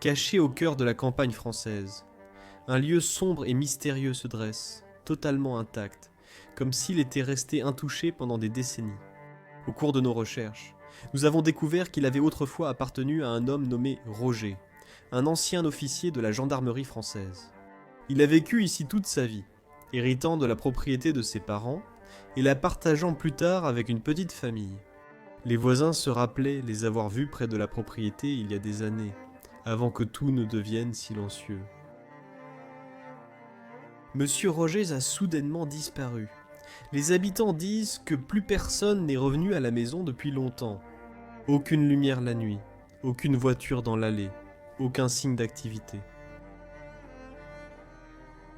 Caché au cœur de la campagne française, un lieu sombre et mystérieux se dresse, totalement intact, comme s'il était resté intouché pendant des décennies. Au cours de nos recherches, nous avons découvert qu'il avait autrefois appartenu à un homme nommé Roger, un ancien officier de la gendarmerie française. Il a vécu ici toute sa vie, héritant de la propriété de ses parents et la partageant plus tard avec une petite famille. Les voisins se rappelaient les avoir vus près de la propriété il y a des années, avant que tout ne devienne silencieux. Monsieur Rogers a soudainement disparu. Les habitants disent que plus personne n'est revenu à la maison depuis longtemps. Aucune lumière la nuit, aucune voiture dans l'allée, aucun signe d'activité.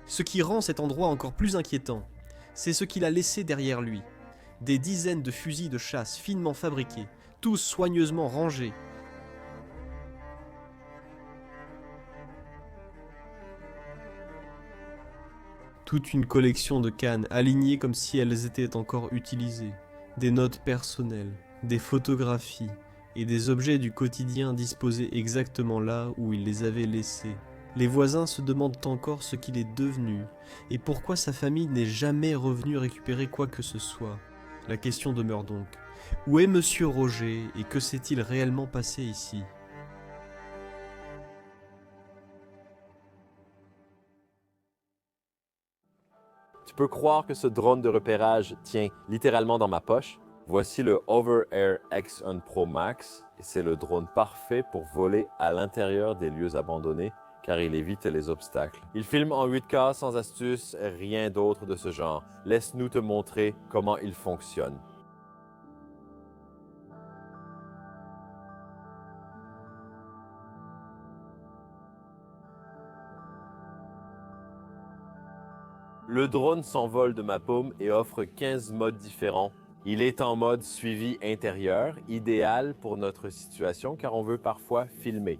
Ce qui rend cet endroit encore plus inquiétant, c'est ce qu'il a laissé derrière lui. Des dizaines de fusils de chasse finement fabriqués, tous soigneusement rangés. Toute une collection de cannes alignées comme si elles étaient encore utilisées. Des notes personnelles, des photographies et des objets du quotidien disposés exactement là où il les avait laissés. Les voisins se demandent encore ce qu'il est devenu et pourquoi sa famille n'est jamais revenue récupérer quoi que ce soit. La question demeure donc, où est Monsieur Roger et que s'est-il réellement passé ici ? Tu peux croire que ce drone de repérage tient littéralement dans ma poche? Voici le Hover Air X1 Pro Max et c'est le drone parfait pour voler à l'intérieur des lieux abandonnés car il évite les obstacles. Il filme en 8K sans astuce, rien d'autre de ce genre. Laisse-nous te montrer comment il fonctionne. Le drone s'envole de ma paume et offre 15 modes différents. Il est en mode suivi intérieur, idéal pour notre situation car on veut parfois filmer.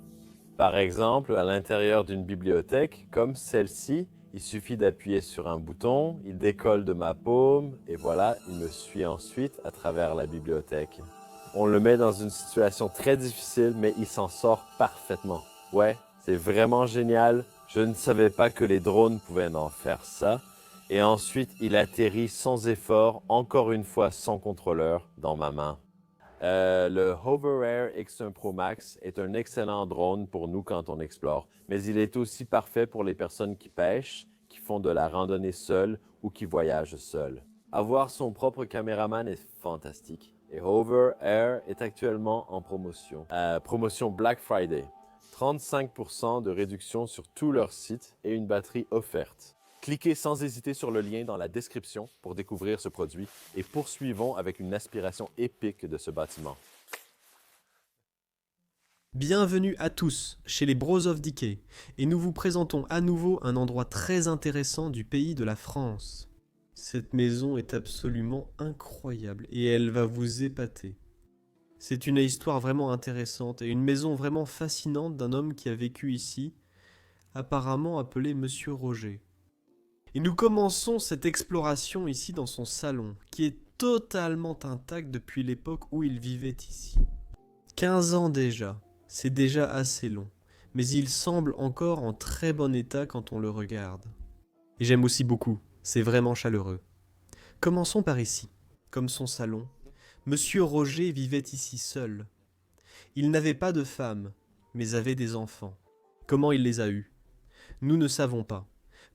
Par exemple, à l'intérieur d'une bibliothèque comme celle-ci, il suffit d'appuyer sur un bouton, il décolle de ma paume et voilà, il me suit ensuite à travers la bibliothèque. On le met dans une situation très difficile, mais il s'en sort parfaitement. Ouais, c'est vraiment génial. Je ne savais pas que les drones pouvaient en faire ça. Et ensuite, il atterrit sans effort, encore une fois sans contrôleur, dans ma main. Le Hover Air X1 Pro Max est un excellent drone pour nous quand on explore, mais il est aussi parfait pour les personnes qui pêchent, qui font de la randonnée seules ou qui voyagent seules. Avoir son propre caméraman est fantastique. Et Hover Air est actuellement en promotion. Promotion Black Friday. 35% de réduction sur tout leur site et une batterie offerte. Cliquez sans hésiter sur le lien dans la description pour découvrir ce produit et poursuivons avec une aspiration épique de ce bâtiment. Bienvenue à tous chez les Bros of Decay et nous vous présentons à nouveau un endroit très intéressant du pays de la France. Cette maison est absolument incroyable et elle va vous épater. C'est une histoire vraiment intéressante et une maison vraiment fascinante d'un homme qui a vécu ici, apparemment appelé Monsieur Roger. Et nous commençons cette exploration ici dans son salon, qui est totalement intact depuis l'époque où il vivait ici. 15 ans déjà, c'est déjà assez long, mais il semble encore en très bon état quand on le regarde. Et j'aime aussi beaucoup, c'est vraiment chaleureux. Commençons par ici. Comme son salon, Monsieur Roger vivait ici seul. Il n'avait pas de femme, mais avait des enfants. Comment il les a eus ? Nous ne savons pas.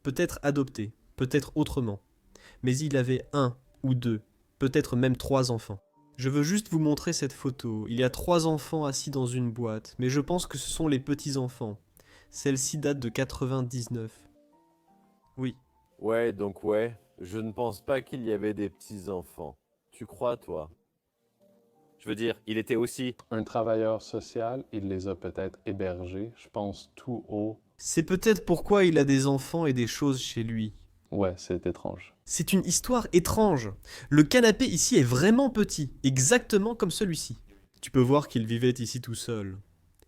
Peut-être adoptés, peut-être autrement. Mais il avait un ou deux, peut-être même 3 enfants. Je veux juste vous montrer cette photo. Il y a 3 enfants assis dans une boîte, mais je pense que ce sont les petits-enfants. Celle-ci date de 99. Oui. Ouais, je ne pense pas qu'il y avait des petits-enfants. Tu crois, toi? Je veux dire, il était aussi... Un travailleur social, il les a peut-être hébergés, je pense tout haut. C'est peut-être pourquoi il a des enfants et des choses chez lui. Ouais, c'est étrange. C'est une histoire étrange. Le canapé ici est vraiment petit, exactement comme celui-ci. Tu peux voir qu'il vivait ici tout seul.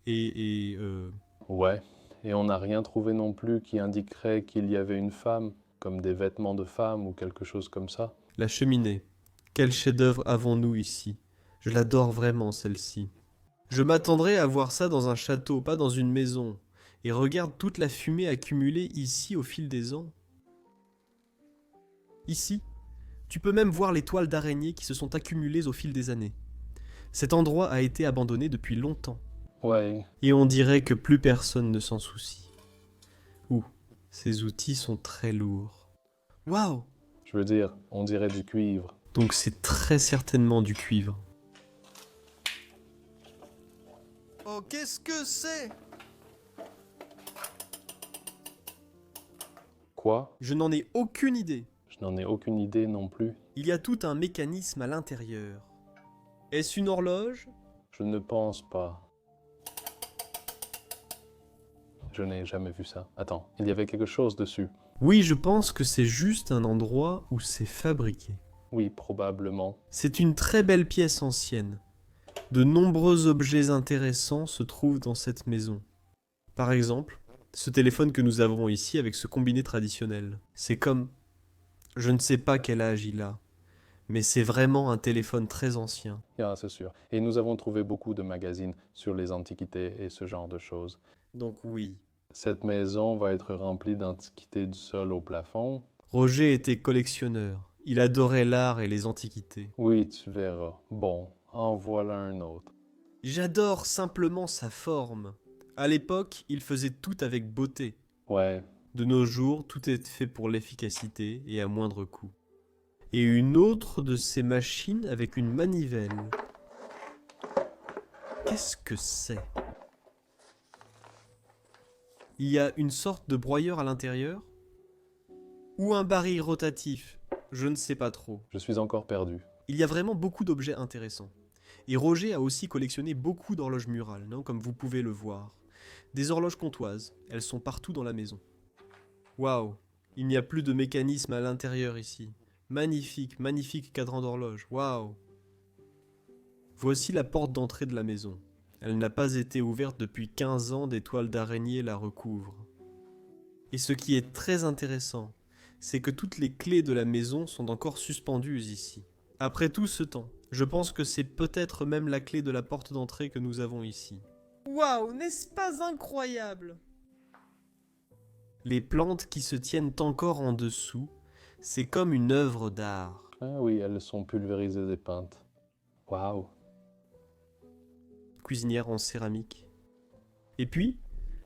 Ouais, et on n'a rien trouvé non plus qui indiquerait qu'il y avait une femme, comme des vêtements de femme ou quelque chose comme ça. La cheminée. Quel chef-d'œuvre avons-nous ici? Je l'adore vraiment, celle-ci. Je m'attendrais à voir ça dans un château, pas dans une maison. Et regarde toute la fumée accumulée ici au fil des ans. Ici, tu peux même voir les toiles d'araignées qui se sont accumulées au fil des années. Cet endroit a été abandonné depuis longtemps. Ouais, Et on dirait que plus personne ne s'en soucie. Ouh, ces outils sont très lourds. Waouh! je veux dire, on dirait du cuivre. Donc c'est très certainement du cuivre. Oh, qu'est-ce que c'est? Quoi? Je n'en ai aucune idée. Je n'en ai aucune idée non plus. Il y a tout un mécanisme à l'intérieur. Est-ce une horloge? Je ne pense pas. Je n'ai jamais vu ça. Attends, il y avait quelque chose dessus. Oui, je pense que c'est juste un endroit où c'est fabriqué. Oui, probablement. C'est une très belle pièce ancienne. De nombreux objets intéressants se trouvent dans cette maison. Par exemple, ce téléphone que nous avons ici avec ce combiné traditionnel. C'est comme... Je ne sais pas quel âge il a, mais c'est vraiment un téléphone très ancien. Ah, c'est sûr. Et nous avons trouvé beaucoup de magazines sur les antiquités et ce genre de choses. Donc oui. Cette maison va être remplie d'antiquités du sol au plafond. Roger était collectionneur. Il adorait l'art et les antiquités. Oui, tu verras. Bon, en voilà un autre. J'adore simplement sa forme. À l'époque, il faisait tout avec beauté. Ouais, De nos jours, tout est fait pour l'efficacité et à moindre coût. Et une autre de ces machines avec une manivelle. Qu'est-ce que c'est? Il y a une sorte de broyeur à l'intérieur? Ou un baril rotatif? Je ne sais pas trop. je suis encore perdu. Il y a vraiment beaucoup d'objets intéressants. Et Roger a aussi collectionné beaucoup d'horloges murales, non, comme vous pouvez le voir. Des horloges comtoises, elles sont partout dans la maison. Waouh, il n'y a plus de mécanisme à l'intérieur ici. Magnifique, magnifique cadran d'horloge, waouh. Voici la porte d'entrée de la maison. Elle n'a pas été ouverte depuis 15 ans, des toiles d'araignée la recouvrent. Et ce qui est très intéressant, c'est que toutes les clés de la maison sont encore suspendues ici. Après tout ce temps, je pense que c'est peut-être même la clé de la porte d'entrée que nous avons ici. Waouh, n'est-ce pas incroyable? Les plantes qui se tiennent encore en dessous, c'est comme une œuvre d'art. Ah oui, elles sont pulvérisées et peintes. Waouh. Cuisinière en céramique. Et puis,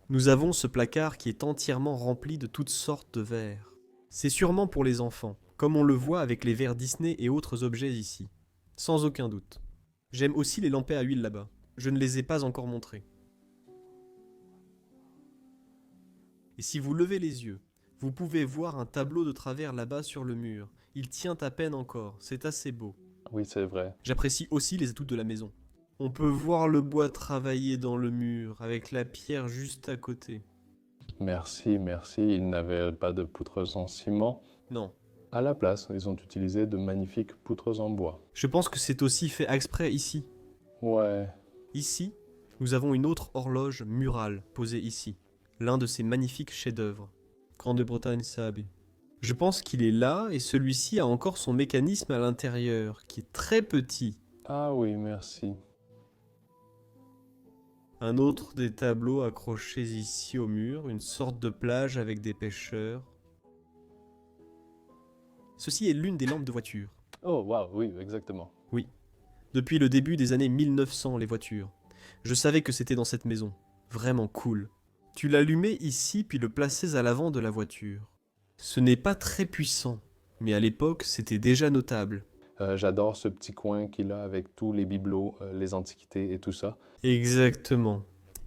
nous avons ce placard qui est entièrement rempli de toutes sortes de verres. C'est sûrement pour les enfants, comme on le voit avec les verres Disney et autres objets ici. Sans aucun doute. J'aime aussi les lampées à huile là-bas. Je ne les ai pas encore montrées. Et si vous levez les yeux, vous pouvez voir un tableau de travers là-bas sur le mur. Il tient à peine encore, c'est assez beau. Oui, c'est vrai. J'apprécie aussi les atouts de la maison. On peut voir le bois travaillé dans le mur, avec la pierre juste à côté. Merci, merci. Ils n'avaient pas de poutres en ciment. Non, À la place, ils ont utilisé de magnifiques poutres en bois. je pense que c'est aussi fait exprès ici. Ouais, Ici, nous avons une autre horloge murale posée ici. L'un de ces magnifiques chefs-d'œuvre. Grande-Bretagne Sable. Je pense qu'il est là et celui-ci a encore son mécanisme à l'intérieur, qui est très petit. ah oui, merci. Un autre des tableaux accrochés ici au mur, une sorte de plage avec des pêcheurs. Ceci est l'une des lampes de voiture. Oh, waouh, oui, exactement. Oui. Depuis le début des années 1900, les voitures. Je savais que c'était dans cette maison. Vraiment cool. Tu l'allumais ici puis le plaçais à l'avant de la voiture. Ce n'est pas très puissant, mais à l'époque, c'était déjà notable. J'adore ce petit coin qu'il a avec tous les bibelots, les antiquités et tout ça. Exactement.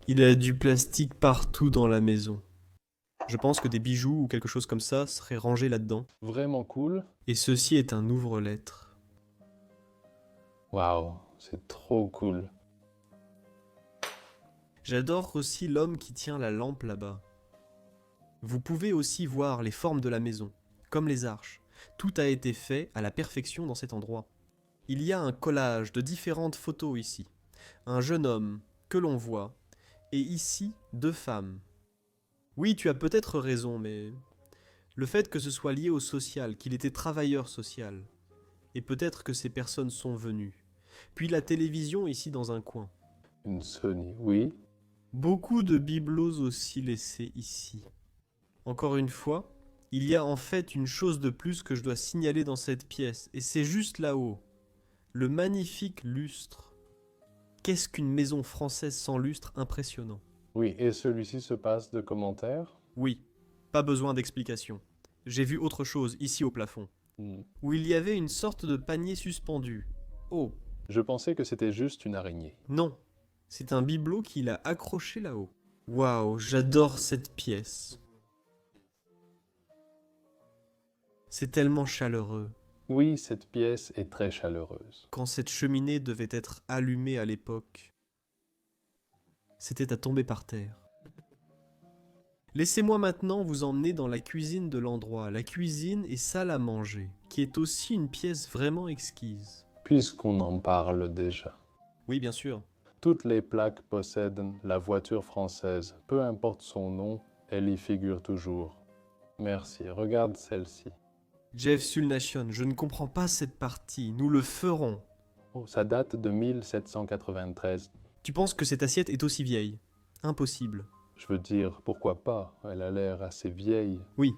Il a du plastique partout dans la maison. Je pense que des bijoux ou quelque chose comme ça seraient rangés là-dedans. Vraiment cool. Et ceci est un ouvre-lettres. Waouh, c'est trop cool. J'adore aussi l'homme qui tient la lampe là-bas. Vous pouvez aussi voir les formes de la maison, comme les arches. Tout a été fait à la perfection dans cet endroit. Il y a un collage de différentes photos ici. Un jeune homme que l'on voit, et ici 2 femmes. Oui, tu as peut-être raison, mais le fait que ce soit lié au social, qu'il était travailleur social, et peut-être que ces personnes sont venues. Puis la télévision ici dans un coin. Une Sony, oui. Beaucoup de bibelots aussi laissés ici. Encore une fois, il y a en fait une chose de plus que je dois signaler dans cette pièce, et c'est juste là-haut. Le magnifique lustre. Qu'est-ce qu'une maison française sans lustre impressionnant? Oui, et celui-ci se passe de commentaires. Oui, pas besoin d'explication. J'ai vu autre chose ici au plafond, Hmm. où il y avait une sorte de panier suspendu. Oh, Je pensais que c'était juste une araignée. non, c'est un bibelot qu'il a accroché là-haut. Waouh, j'adore cette pièce. C'est tellement chaleureux. Oui, cette pièce est très chaleureuse. Quand cette cheminée devait être allumée à l'époque, c'était à tomber par terre. Laissez-moi maintenant vous emmener dans la cuisine de l'endroit, la cuisine et salle à manger, qui est aussi une pièce vraiment exquise. Puisqu'on en parle déjà. Oui, bien sûr. Toutes les plaques possèdent la voiture française. Peu importe son nom, elle y figure toujours. Merci, regarde celle-ci. Jeff Sulnation, je ne comprends pas cette partie. Nous le ferons. Oh, ça date de 1793. Tu penses que cette assiette est aussi vieille? Impossible. Je veux dire, pourquoi pas? Elle a l'air assez vieille. Oui,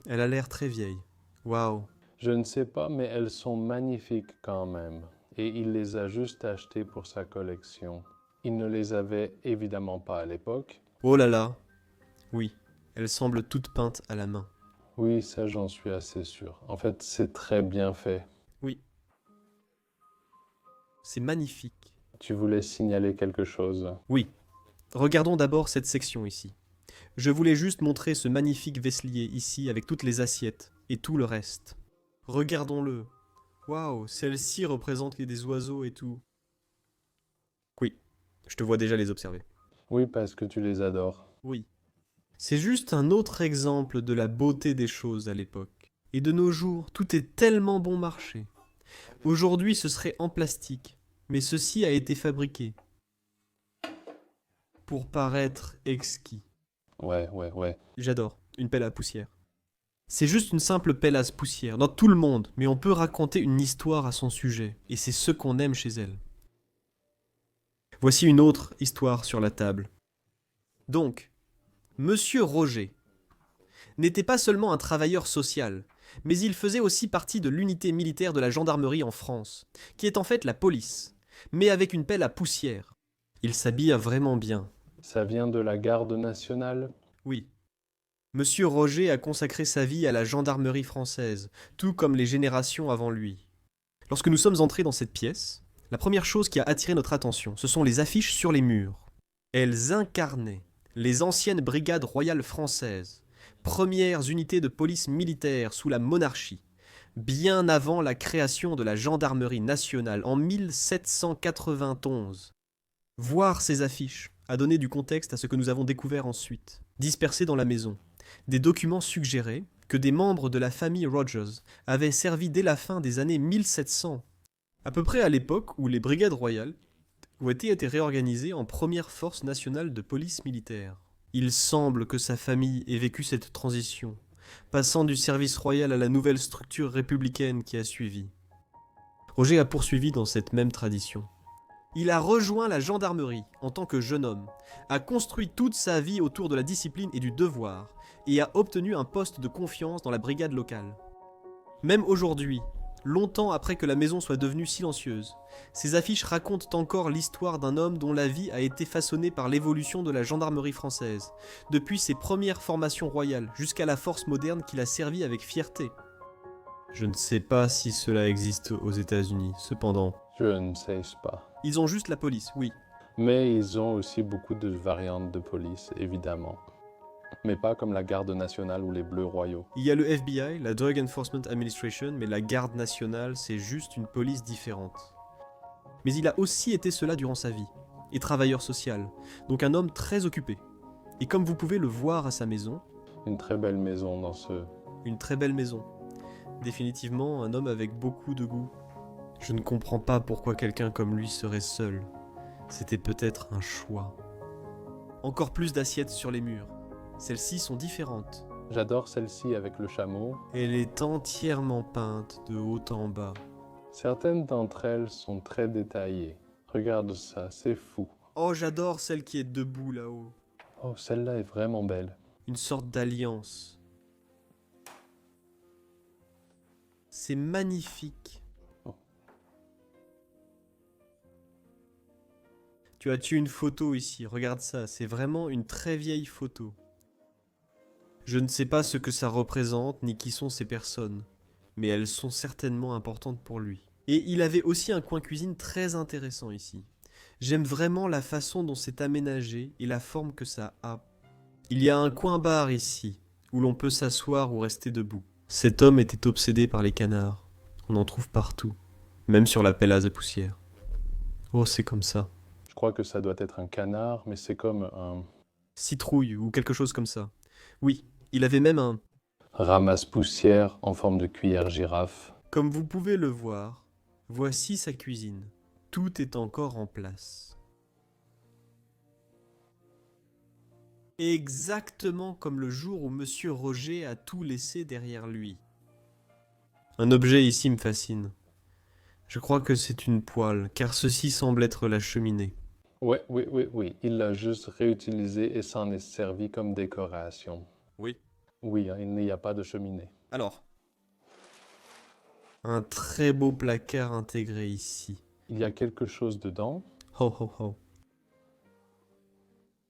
elle a l'air très vieille. Waouh. Je ne sais pas, mais elles sont magnifiques quand même. Et il les a juste achetées pour sa collection. Il ne les avait évidemment pas à l'époque. Oh là là. Oui, elles semblent toutes peintes à la main. Oui, ça j'en suis assez sûr. En fait, c'est très bien fait. Oui. C'est magnifique. Tu voulais signaler quelque chose? Oui. Regardons d'abord cette section ici. Je voulais juste montrer ce magnifique vaisselier ici avec toutes les assiettes et tout le reste. Regardons-le. Waouh, celle-ci représente des oiseaux et tout. Oui, je te vois déjà les observer. Oui, parce que tu les adores. Oui. C'est juste un autre exemple de la beauté des choses à l'époque. Et de nos jours, tout est tellement bon marché. Aujourd'hui, ce serait en plastique, mais ceci a été fabriqué pour paraître exquis. Ouais. J'adore, une pelle à poussière. C'est juste une simple pelle à poussière, dans tout le monde, mais on peut raconter une histoire à son sujet, et c'est ce qu'on aime chez elle. Voici une autre histoire sur la table. Donc, Monsieur Roger n'était pas seulement un travailleur social, mais il faisait aussi partie de l'unité militaire de la gendarmerie en France, qui est en fait la police, mais avec une pelle à poussière. Il s'habille vraiment bien. Ça vient de la garde nationale? Oui. Monsieur Roger a consacré sa vie à la gendarmerie française, tout comme les générations avant lui. Lorsque nous sommes entrés dans cette pièce, la première chose qui a attiré notre attention, ce sont les affiches sur les murs. Elles incarnaient les anciennes brigades royales françaises, premières unités de police militaire sous la monarchie, bien avant la création de la gendarmerie nationale en 1791. Voir ces affiches a donné du contexte à ce que nous avons découvert ensuite, dispersés dans la maison. Des documents suggéraient que des membres de la famille Rogers avaient servi dès la fin des années 1700, à peu près à l'époque où les brigades royales ont été réorganisées en première force nationale de police militaire. Il semble que sa famille ait vécu cette transition, passant du service royal à la nouvelle structure républicaine qui a suivi. Roger a poursuivi dans cette même tradition. Il a rejoint la gendarmerie en tant que jeune homme, a construit toute sa vie autour de la discipline et du devoir, et a obtenu un poste de confiance dans la brigade locale. Même aujourd'hui, longtemps après que la maison soit devenue silencieuse, ces affiches racontent encore l'histoire d'un homme dont la vie a été façonnée par l'évolution de la gendarmerie française, depuis ses premières formations royales jusqu'à la force moderne qu'il a servi avec fierté. Je ne sais pas si cela existe aux États-Unis, cependant. Je ne sais pas. Ils ont juste la police, oui. Mais ils ont aussi beaucoup de variantes de police, évidemment. Mais pas comme la garde nationale ou les bleus royaux. Il y a le FBI, la Drug Enforcement Administration, mais la garde nationale, c'est juste une police différente. Mais il a aussi été cela durant sa vie, et travailleur social, donc un homme très occupé. Et comme vous pouvez le voir à sa maison, Une très belle maison dans ce... une très belle maison. Définitivement un homme avec beaucoup de goût. Je ne comprends pas pourquoi quelqu'un comme lui serait seul. C'était peut-être un choix. Encore plus d'assiettes sur les murs. Celles-ci sont différentes. J'adore celle-ci avec le chameau. Elle est entièrement peinte de haut en bas. Certaines d'entre elles sont très détaillées. Regarde ça, c'est fou. Oh, j'adore celle qui est debout là-haut. Oh, celle-là est vraiment belle. Une sorte d'alliance. C'est magnifique. Oh. Tu as une photo ici, regarde ça, c'est vraiment une très vieille photo. Je ne sais pas ce que ça représente, ni qui sont ces personnes, mais elles sont certainement importantes pour lui. Et il avait aussi un coin cuisine très intéressant ici. J'aime vraiment la façon dont c'est aménagé et la forme que ça a. Il y a un coin bar ici, où l'on peut s'asseoir ou rester debout. Cet homme était obsédé par les canards. On en trouve partout, même sur la pelle à poussière. Oh, c'est comme ça. Je crois que ça doit être un canard, mais c'est comme un Citrouille ou quelque chose comme ça. Oui, il avait même un... ramasse-poussière en forme de cuillère girafe. Comme vous pouvez le voir, voici sa cuisine. Tout est encore en place. Exactement comme le jour où Monsieur Roger a tout laissé derrière lui. Un objet ici me fascine. Je crois que c'est une poêle, car ceci semble être la cheminée. Ouais, oui. Il l'a juste réutilisé et s'en est servi comme décoration. Oui. Oui, hein, il n'y a pas de cheminée. Alors, un très beau placard intégré ici. Il y a quelque chose dedans. Ho ho ho.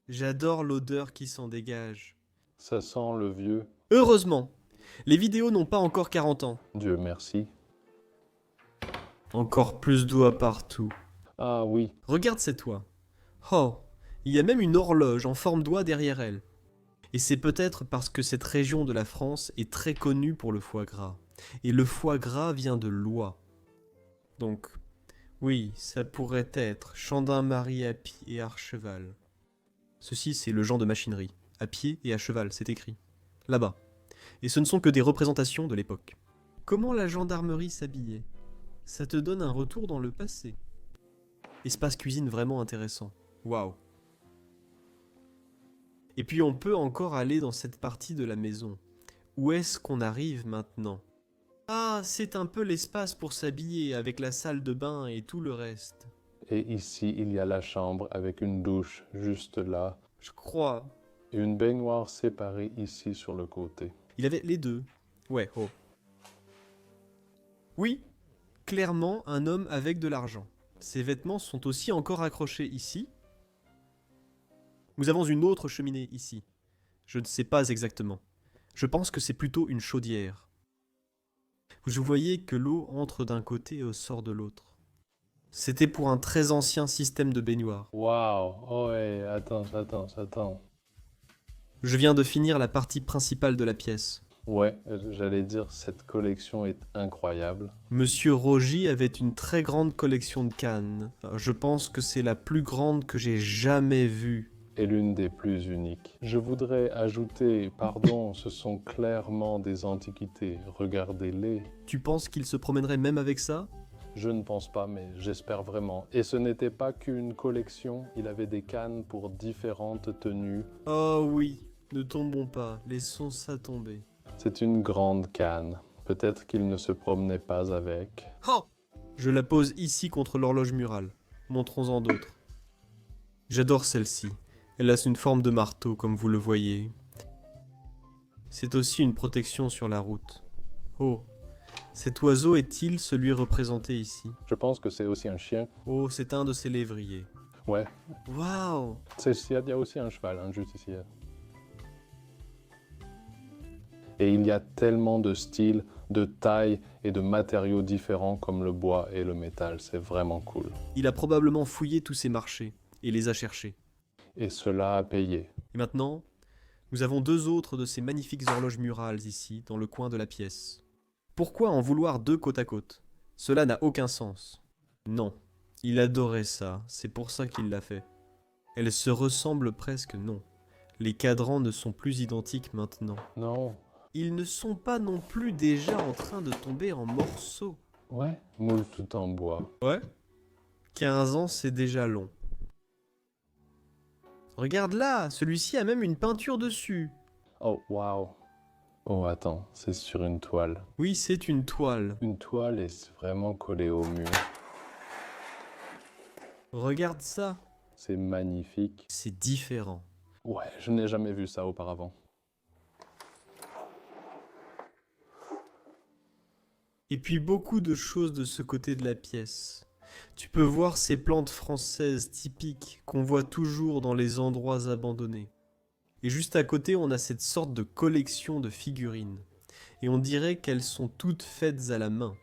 J'adore l'odeur qui s'en dégage. Ça sent le vieux. Heureusement, les vidéos n'ont pas encore 40 ans. Dieu merci. Encore plus d'oies partout. Ah oui, Regarde cette oie. Oh, il y a même une horloge en forme d'oie derrière elle. Et c'est peut-être parce que cette région de la France est très connue pour le foie gras. Et le foie gras vient de l'oie. Donc, oui, ça pourrait être Chandin-Marie à pied et à cheval. Ceci, c'est le genre de machinerie. À pied et à cheval, c'est écrit. Là-bas. Et ce ne sont que des représentations de l'époque. Comment la gendarmerie s'habillait? Ça te donne un retour dans le passé. Espace cuisine vraiment intéressant. Waouh. Et puis on peut encore aller dans cette partie de la maison. Où est-ce qu'on arrive maintenant? Ah, c'est un peu l'espace pour s'habiller avec la salle de bain et tout le reste. et ici il y a la chambre avec une douche juste là. Je crois. Et une baignoire séparée ici sur le côté. Il avait les deux. Ouais, oh. Oui, clairement un homme avec de l'argent. Ses vêtements sont aussi encore accrochés ici. Nous avons une autre cheminée ici. Je ne sais pas exactement. Je pense que c'est plutôt une chaudière. Vous voyez que l'eau entre d'un côté et sort de l'autre. C'était pour un très ancien système de baignoire. Waouh, oh ouais, attends. Je viens de finir la partie principale de la pièce. Ouais, j'allais dire, cette collection est incroyable. Monsieur Rogy avait une très grande collection de cannes. Je pense que c'est la plus grande que j'ai jamais vue. Et l'une des plus uniques. Je voudrais ajouter, pardon, ce sont clairement des antiquités, regardez-les. Tu penses qu'il se promènerait même avec ça? Je ne pense pas, mais j'espère vraiment. Et ce n'était pas qu'une collection, il avait des cannes pour différentes tenues. Oh oui, ne tombons pas, laissons ça tomber. C'est une grande canne. Peut-être qu'il ne se promenait pas avec. Oh! Je la pose ici contre l'horloge murale. Montrons-en d'autres. J'adore celle-ci. Elle a une forme de marteau, comme vous le voyez. C'est aussi une protection sur la route. Oh, cet oiseau est-il celui représenté ici? Je pense que c'est aussi un chien. Oh, c'est un de ces lévriers. Ouais. Waouh! Il y a aussi un cheval, hein, juste ici. Et il y a tellement de styles, de tailles et de matériaux différents comme le bois et le métal. C'est vraiment cool. Il a probablement fouillé tous ces marchés et les a cherchés. Et cela a payé. Et maintenant, nous avons deux autres de ces magnifiques horloges murales ici, dans le coin de la pièce. Pourquoi en vouloir deux côte à côte? Cela n'a aucun sens. Non, il adorait ça, c'est pour ça qu'il l'a fait. Elles se ressemblent presque, non. Les cadrans ne sont plus identiques maintenant. Non. Ils ne sont pas non plus déjà en train de tomber en morceaux. Ouais. Moule tout en bois. Ouais. 15 ans, c'est déjà long. Regarde là, celui-ci a même une peinture dessus. Oh, waouh. Oh, attends, c'est sur une toile. Oui, c'est une toile. Une toile est vraiment collée au mur. Regarde ça. C'est magnifique. C'est différent. Ouais, je n'ai jamais vu ça auparavant. Et puis beaucoup de choses de ce côté de la pièce. Tu peux voir ces plantes françaises typiques qu'on voit toujours dans les endroits abandonnés. Et juste à côté, on a cette sorte de collection de figurines. Et on dirait qu'elles sont toutes faites à la main,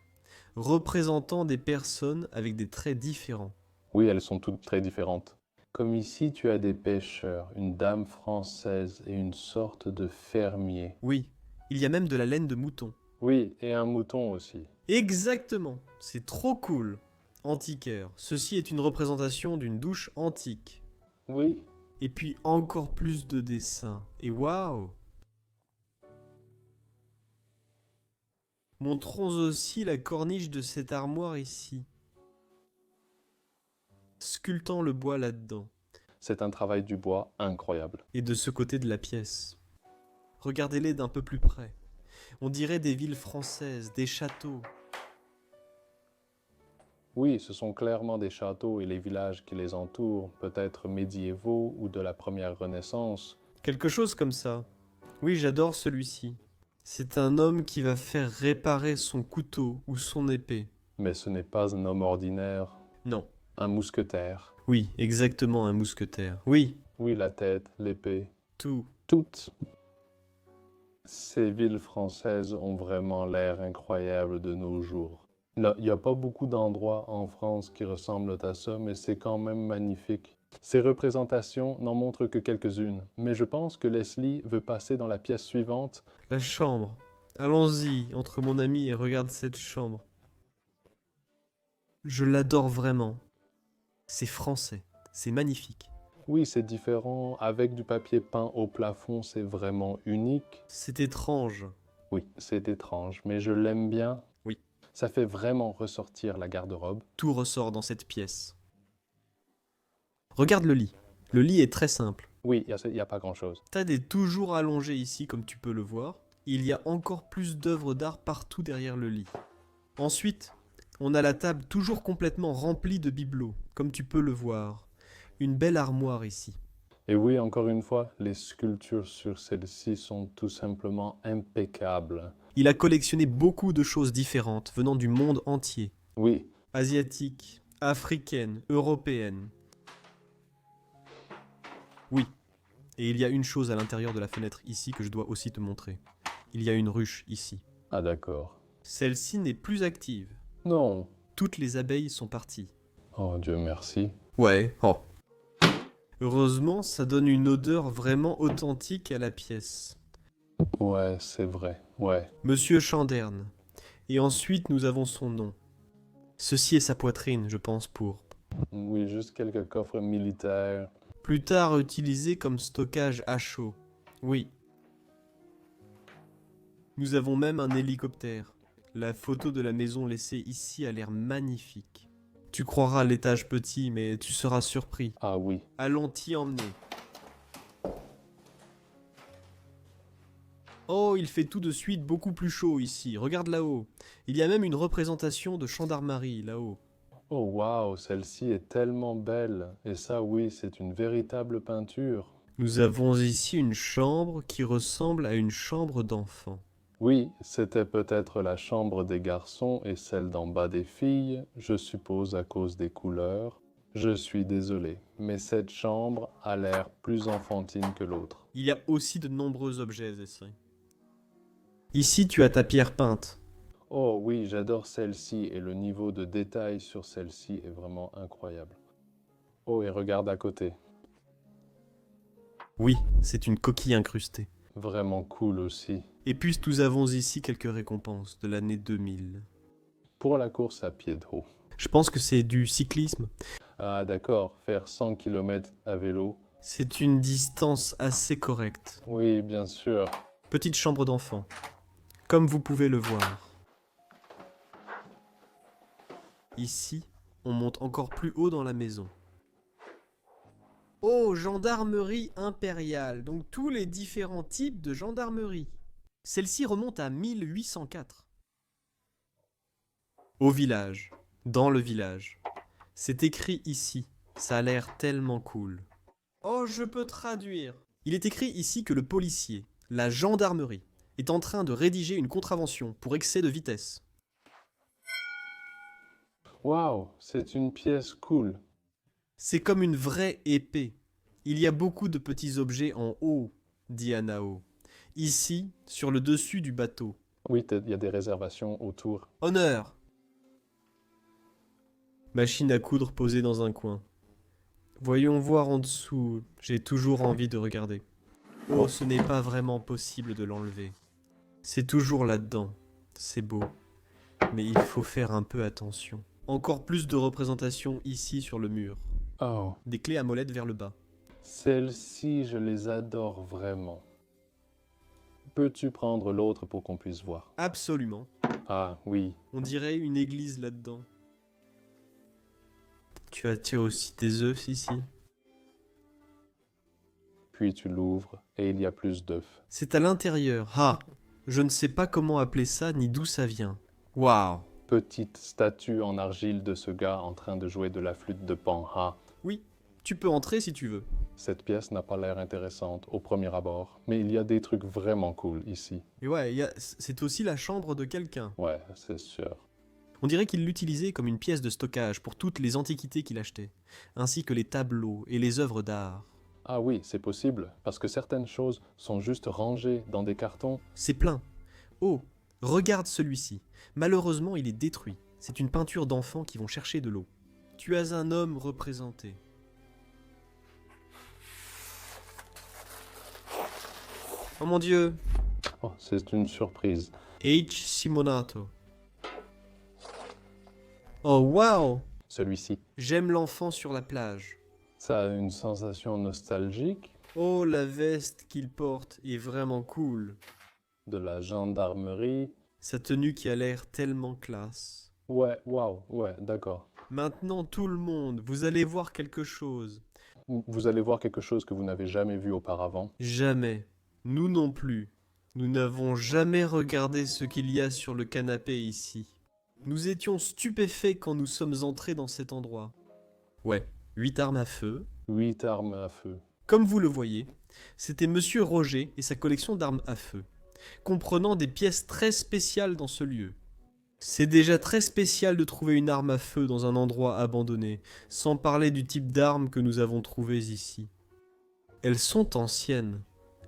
représentant des personnes avec des traits différents. Oui, elles sont toutes très différentes. Comme ici, tu as des pêcheurs, une dame française et une sorte de fermier. Oui, il y a même de la laine de mouton. Oui, et un mouton aussi. Exactement, c'est trop cool. Antiquaire, ceci est une représentation d'une douche antique. Oui, Et puis encore plus de dessins. Et waouh! Montrons aussi la corniche de cette armoire ici. Sculptant le bois là-dedans. c'est un travail du bois incroyable. Et de ce côté de la pièce. Regardez-les d'un peu plus près. On dirait des villes françaises, des châteaux. Oui, ce sont clairement des châteaux et les villages qui les entourent, peut-être médiévaux ou de la première Renaissance. Quelque chose comme ça. Oui, j'adore celui-ci. C'est un homme qui va faire réparer son couteau ou son épée. Mais ce n'est pas un homme ordinaire, Non. un mousquetaire. Oui, exactement un mousquetaire. Oui, Oui, la tête, l'épée, tout. toutes. Ces villes françaises ont vraiment l'air incroyable de nos jours. Là, il n'y a pas beaucoup d'endroits en France qui ressemblent à ça, mais c'est quand même magnifique. Ces représentations n'en montrent que quelques-unes, mais je pense que Leslie veut passer dans la pièce suivante. La chambre. Allons-y, entre mon ami et regarde cette chambre. Je l'adore vraiment. C'est français. C'est magnifique. Oui, c'est différent, avec du papier peint au plafond, c'est vraiment unique. C'est étrange. Oui, c'est étrange, mais je l'aime bien. Oui. Ça fait vraiment ressortir la garde-robe. Tout ressort dans cette pièce. Regarde le lit. Le lit est très simple. Oui, il n'y a pas grand-chose. T'as des toujours allongés ici, comme tu peux le voir. Il y a encore plus d'œuvres d'art partout derrière le lit. Ensuite, on a la table toujours complètement remplie de bibelots, comme tu peux le voir. Une belle armoire ici. Et oui, encore une fois, les sculptures sur celle-ci sont tout simplement impeccables. Il a collectionné beaucoup de choses différentes venant du monde entier. Oui, Asiatiques, africaines, européennes. Oui. Et il y a une chose à l'intérieur de la fenêtre ici que je dois aussi te montrer. Il y a une ruche ici. ah d'accord. Celle-ci n'est plus active. Non. Toutes les abeilles sont parties. Oh Dieu merci. Ouais. Oh. Heureusement, ça donne une odeur vraiment authentique à la pièce. Ouais, c'est vrai. Ouais. Monsieur Chanderne. Et ensuite, nous avons son nom. Ceci est sa poitrine, je pense, pour. Oui, juste quelques coffres militaires. Plus tard utilisé comme stockage à chaud. Oui. Nous avons même un hélicoptère. La photo de la maison laissée ici a l'air magnifique. Tu croiras l'étage petit, mais tu seras surpris. Ah oui. Allons t'y emmener. Oh, il fait tout de suite beaucoup plus chaud ici. Regarde là-haut. Il y a même une représentation de gendarmerie là-haut. Oh waouh, celle-ci est tellement belle. Et ça, oui, c'est une véritable peinture. Nous avons ici une chambre qui ressemble à une chambre d'enfant. Oui, c'était peut-être la chambre des garçons et celle d'en bas des filles, je suppose à cause des couleurs. Je suis désolé, mais cette chambre a l'air plus enfantine que l'autre. Il y a aussi de nombreux objets ici. Ici, tu as ta pierre peinte. Oh oui, j'adore celle-ci et le niveau de détail sur celle-ci est vraiment incroyable. Oh, et regarde à côté. Oui, c'est une coquille incrustée. Vraiment cool aussi. Et puis nous avons ici quelques récompenses de l'année 2000. Pour la course à pied d'eau. Je pense que c'est du cyclisme. Ah d'accord, faire 100 km à vélo. C'est une distance assez correcte. Oui, bien sûr. Petite chambre d'enfant. Comme vous pouvez le voir. Ici, on monte encore plus haut dans la maison. Oh, gendarmerie impériale. Donc tous les différents types de gendarmerie. Celle-ci remonte à 1804. Au village. Dans le village. C'est écrit ici. Ça a l'air tellement cool. Oh, je peux traduire. Il est écrit ici que le policier, la gendarmerie, est en train de rédiger une contravention pour excès de vitesse. Waouh, c'est une pièce cool. C'est comme une vraie épée. Il y a beaucoup de petits objets en haut, dit Anao. Ici, sur le dessus du bateau. Oui, il y a des réservations autour. Honneur! Machine à coudre posée dans un coin. Voyons voir en dessous, j'ai toujours envie de regarder. Oh, ce n'est pas vraiment possible de l'enlever. C'est toujours là-dedans. C'est beau. Mais il faut faire un peu attention. Encore plus de représentations ici sur le mur. Oh, Des clés à molette vers le bas. celles-ci, je les adore vraiment. Peux-tu prendre l'autre pour qu'on puisse voir? Absolument. Ah, oui. On dirait une église là-dedans. Tu as aussi des œufs ici. Puis tu l'ouvres et il y a plus d'œufs. C'est à l'intérieur. Ah, je ne sais pas comment appeler ça ni d'où ça vient. Waouh. Petite statue en argile de ce gars en train de jouer de la flûte de Pan. Ah, Oui, tu peux entrer si tu veux. cette pièce n'a pas l'air intéressante au premier abord, mais il y a des trucs vraiment cool ici. Et ouais, c'est aussi la chambre de quelqu'un. Ouais, c'est sûr. On dirait qu'il l'utilisait comme une pièce de stockage pour toutes les antiquités qu'il achetait, ainsi que les tableaux et les œuvres d'art. Ah oui, c'est possible, parce que certaines choses sont juste rangées dans des cartons. C'est plein. Oh, regarde celui-ci. Malheureusement, il est détruit. C'est une peinture d'enfants qui vont chercher de l'eau. Tu as un homme représenté. Oh mon Dieu. Oh, c'est une surprise. H. Simonato. Oh wow. Celui-ci. J'aime l'enfant sur la plage. Ça a une sensation nostalgique Oh, la veste qu'il porte est vraiment cool. de la gendarmerie. Sa tenue qui a l'air tellement classe. Ouais, waouh, ouais, d'accord. Maintenant tout le monde, vous allez voir quelque chose. Vous allez voir quelque chose que vous n'avez jamais vu auparavant. Jamais. Nous non plus. Nous n'avons jamais regardé ce qu'il y a sur le canapé ici. Nous étions stupéfaits quand nous sommes entrés dans cet endroit. Ouais, 8 armes à feu. 8 armes à feu. Comme vous le voyez, c'était Monsieur Roger et sa collection d'armes à feu, comprenant des pièces très spéciales dans ce lieu. C'est déjà très spécial de trouver une arme à feu dans un endroit abandonné, sans parler du type d'armes que nous avons trouvées ici. Elles sont anciennes,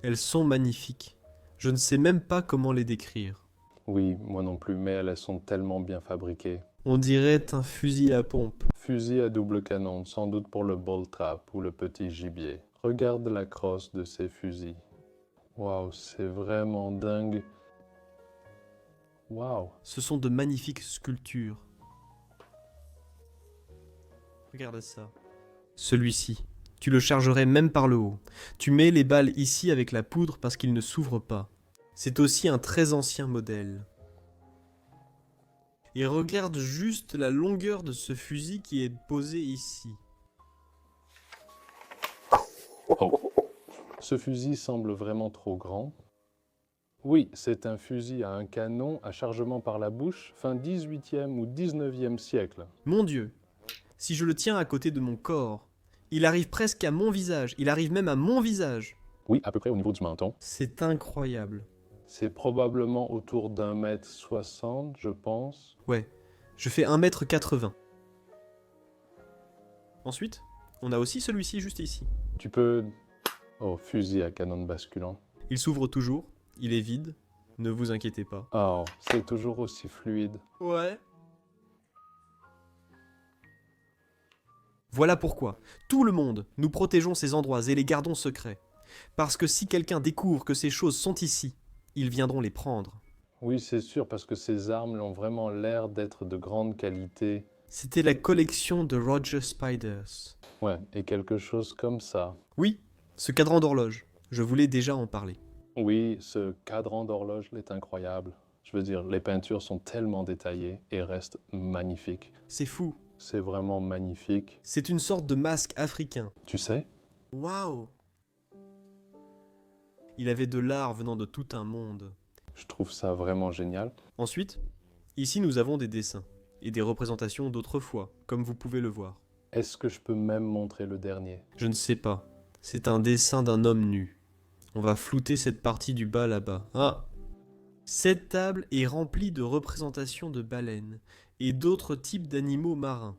elles sont magnifiques. Je ne sais même pas comment les décrire. Oui, moi non plus, mais elles sont tellement bien fabriquées. On dirait un fusil à pompe. Fusil à double canon, sans doute pour le ball trap ou le petit gibier. Regarde la crosse de ces fusils. Waouh, c'est vraiment dingue. Waouh. Ce sont de magnifiques sculptures. Regarde ça. Celui-ci. Tu le chargerais même par le haut. Tu mets les balles ici avec la poudre parce qu'il ne s'ouvre pas. C'est aussi un très ancien modèle. Et regarde juste la longueur de ce fusil qui est posé ici. Oh. Ce fusil semble vraiment trop grand. Oui, c'est un fusil à un canon à chargement par la bouche, fin 18e ou 19e siècle. Mon Dieu, si je le tiens à côté de mon corps, il arrive presque à mon visage, il arrive même à mon visage. Oui, à peu près au niveau du menton. C'est incroyable. C'est probablement autour d'1,60 m, je pense. Ouais, je fais 1,80 m. Ensuite, on a aussi celui-ci juste ici. Tu peux... Oh, fusil à canon basculant. Il s'ouvre toujours, il est vide, ne vous inquiétez pas. Oh, c'est toujours aussi fluide. Ouais. Voilà pourquoi, tout le monde, nous protégeons ces endroits et les gardons secrets. Parce que si quelqu'un découvre que ces choses sont ici, ils viendront les prendre. Oui, c'est sûr, parce que ces armes ont vraiment l'air d'être de grande qualité. C'était la collection de Roger Spiders. Ouais, et quelque chose comme ça. Oui, ce cadran d'horloge, je voulais déjà en parler. Oui, ce cadran d'horloge est incroyable. Je veux dire, les peintures sont tellement détaillées et restent magnifiques. C'est fou. C'est vraiment magnifique. C'est une sorte de masque africain. Tu sais? Waouh! Il avait de l'art venant de tout un monde. Je trouve ça vraiment génial. Ensuite, ici nous avons des dessins et des représentations d'autrefois, comme vous pouvez le voir. Est-ce que je peux même montrer le dernier? Je ne sais pas. C'est un dessin d'un homme nu. On va flouter cette partie du bas là-bas. Ah! Cette table est remplie de représentations de baleines et d'autres types d'animaux marins.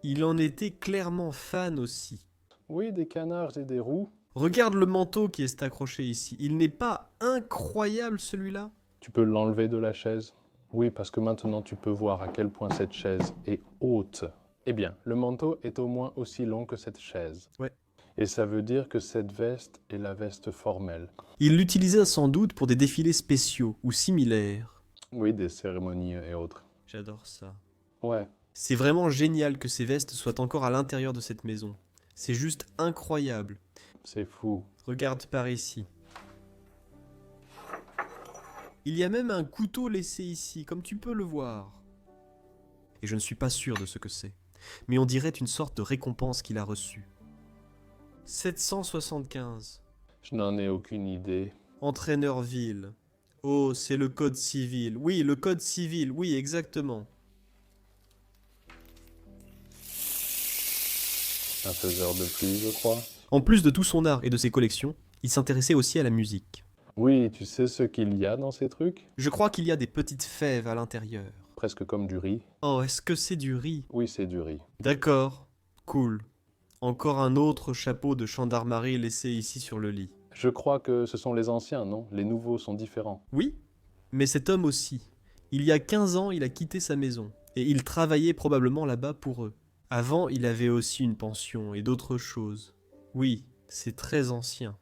Il en était clairement fan aussi. Oui, des canards et des roux. Regarde le manteau qui est accroché ici. Il n'est pas incroyable celui-là? Tu peux l'enlever de la chaise? Oui, parce que maintenant tu peux voir à quel point cette chaise est haute. Eh bien, le manteau est au moins aussi long que cette chaise. Ouais. Et ça veut dire que cette veste est la veste formelle. Il l'utilisait sans doute pour des défilés spéciaux ou similaires. Oui, des cérémonies et autres. J'adore ça. Ouais, C'est vraiment génial que ces vestes soient encore à l'intérieur de cette maison. C'est juste incroyable. c'est fou. Regarde par ici. Il y a même un couteau laissé ici, comme tu peux le voir. Et je ne suis pas sûr de ce que c'est, mais on dirait une sorte de récompense qu'il a reçue. 775. Je n'en ai aucune idée. Entraîneurville. Oh, c'est le code civil. Oui, le code civil, oui, exactement. Un faiseur de pluie, je crois. En plus de tout son art et de ses collections, il s'intéressait aussi à la musique. Oui, tu sais ce qu'il y a dans ces trucs? Je crois qu'il y a des petites fèves à l'intérieur. Presque comme du riz. Oh, est-ce que c'est du riz? Oui, c'est du riz. D'accord, cool. Encore un autre chapeau de gendarmerie laissé ici sur le lit. Je crois que ce sont les anciens, non? Les nouveaux sont différents. Oui, mais cet homme aussi. Il y a 15 ans, il a quitté sa maison, et il travaillait probablement là-bas pour eux. Avant, il avait aussi une pension et d'autres choses. Oui, c'est très ancien.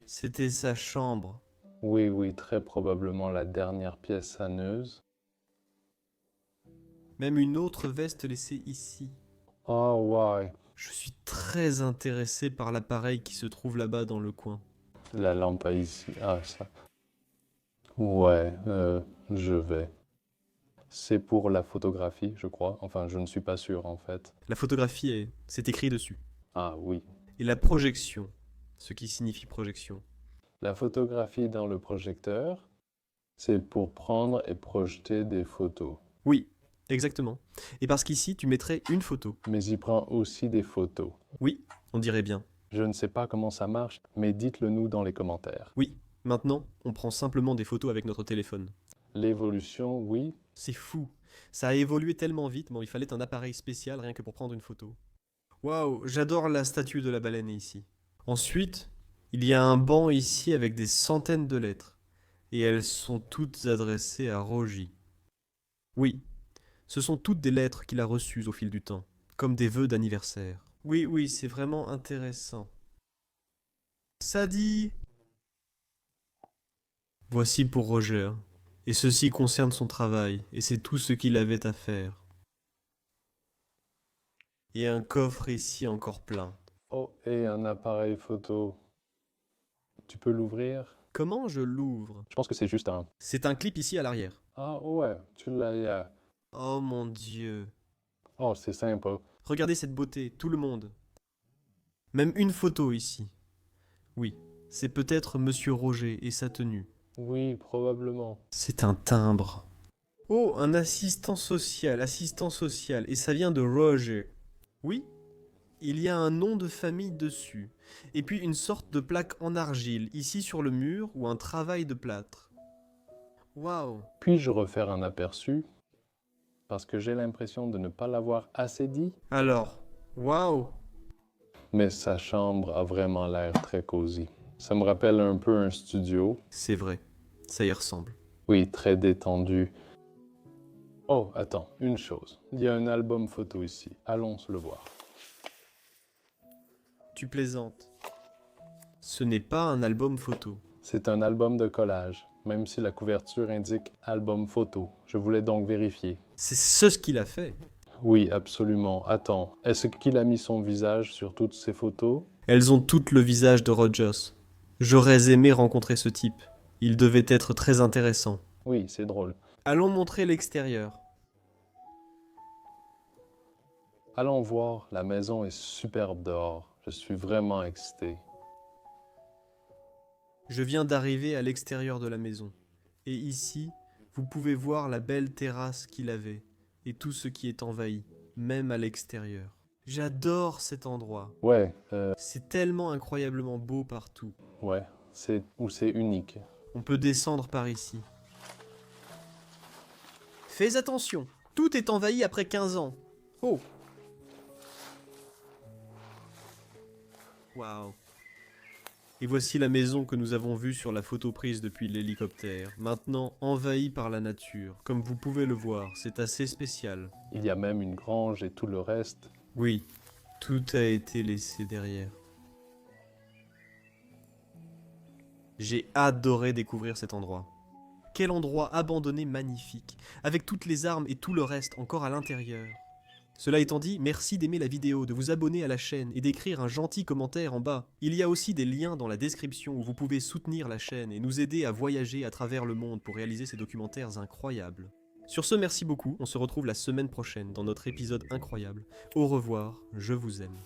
C'était sa chambre. Oui, oui, très probablement la dernière pièce sanneuse. Même une autre veste laissée ici. Oh, ouais. Je suis très intéressé par l'appareil qui se trouve là-bas dans le coin. La lampe à ici. Ah, ça. Ouais, je vais. C'est pour la photographie, je crois. Enfin, je ne suis pas sûr, en fait. La photographie c'est écrit dessus. Ah, oui. Et la projection, ce qui signifie projection. La photographie dans le projecteur, c'est pour prendre et projeter des photos. Oui, exactement. Et parce qu'ici, tu mettrais une photo. Mais il prend aussi des photos. Oui, on dirait bien. Je ne sais pas comment ça marche, mais dites-le nous dans les commentaires. Oui, maintenant, on prend simplement des photos avec notre téléphone. L'évolution, oui. C'est fou. Ça a évolué tellement vite, bon, il fallait un appareil spécial rien que pour prendre une photo. Waouh, j'adore la statue de la baleine ici. Ensuite, il y a un banc ici avec des centaines de lettres. Et elles sont toutes adressées à Rogy. Oui, ce sont toutes des lettres qu'il a reçues au fil du temps, comme des vœux d'anniversaire. Oui, oui, c'est vraiment intéressant. Sadie! Voici pour Roger. Et ceci concerne son travail, et c'est tout ce qu'il avait à faire. Et un coffre ici encore plein. Oh, et un appareil photo. Tu peux l'ouvrir? Comment je l'ouvre? Je pense que c'est juste un... C'est un clip ici à l'arrière. Ah ouais, tu l'as... Oh mon Dieu. Oh, c'est sympa. Regardez cette beauté, tout le monde. Même une photo ici. Oui, c'est peut-être Monsieur Roger et sa tenue. Oui, probablement. C'est un timbre. Oh, un assistant social, et ça vient de Roger. Oui, il y a un nom de famille dessus, et puis une sorte de plaque en argile, ici sur le mur, ou un travail de plâtre. Waouh. Puis-je refaire un aperçu? Parce que j'ai l'impression de ne pas l'avoir assez dit. Alors, waouh. Mais sa chambre a vraiment l'air très cosy. Ça me rappelle un peu un studio. C'est vrai, ça y ressemble. Oui, très détendu. Oh, attends, une chose. Il y a un album photo ici. Allons le voir. Tu plaisantes. Ce n'est pas un album photo. C'est un album de collage, même si la couverture indique album photo. Je voulais donc vérifier. C'est ce qu'il a fait. Oui, absolument. Attends, est-ce qu'il a mis son visage sur toutes ces photos? Elles ont toutes le visage de Rogers. J'aurais aimé rencontrer ce type. Il devait être très intéressant. Oui, c'est drôle. Allons montrer l'extérieur. Allons voir, la maison est superbe dehors. Je suis vraiment excité. Je viens d'arriver à l'extérieur de la maison. Et ici, vous pouvez voir la belle terrasse qu'il avait, et tout ce qui est envahi, même à l'extérieur. J'adore cet endroit. Ouais, C'est tellement incroyablement beau partout. ouais, c'est unique. On peut descendre par ici. Fais attention, tout est envahi après 15 ans. Oh. Waouh. Et voici la maison que nous avons vue sur la photo prise depuis l'hélicoptère, maintenant envahie par la nature. Comme vous pouvez le voir, c'est assez spécial. Il y a même une grange et tout le reste. Oui, tout a été laissé derrière. J'ai adoré découvrir cet endroit. Quel endroit abandonné magnifique, avec toutes les armes et tout le reste encore à l'intérieur. Cela étant dit, merci d'aimer la vidéo, de vous abonner à la chaîne et d'écrire un gentil commentaire en bas. Il y a aussi des liens dans la description où vous pouvez soutenir la chaîne et nous aider à voyager à travers le monde pour réaliser ces documentaires incroyables. Sur ce, merci beaucoup, on se retrouve la semaine prochaine dans notre épisode incroyable. Au revoir, je vous aime.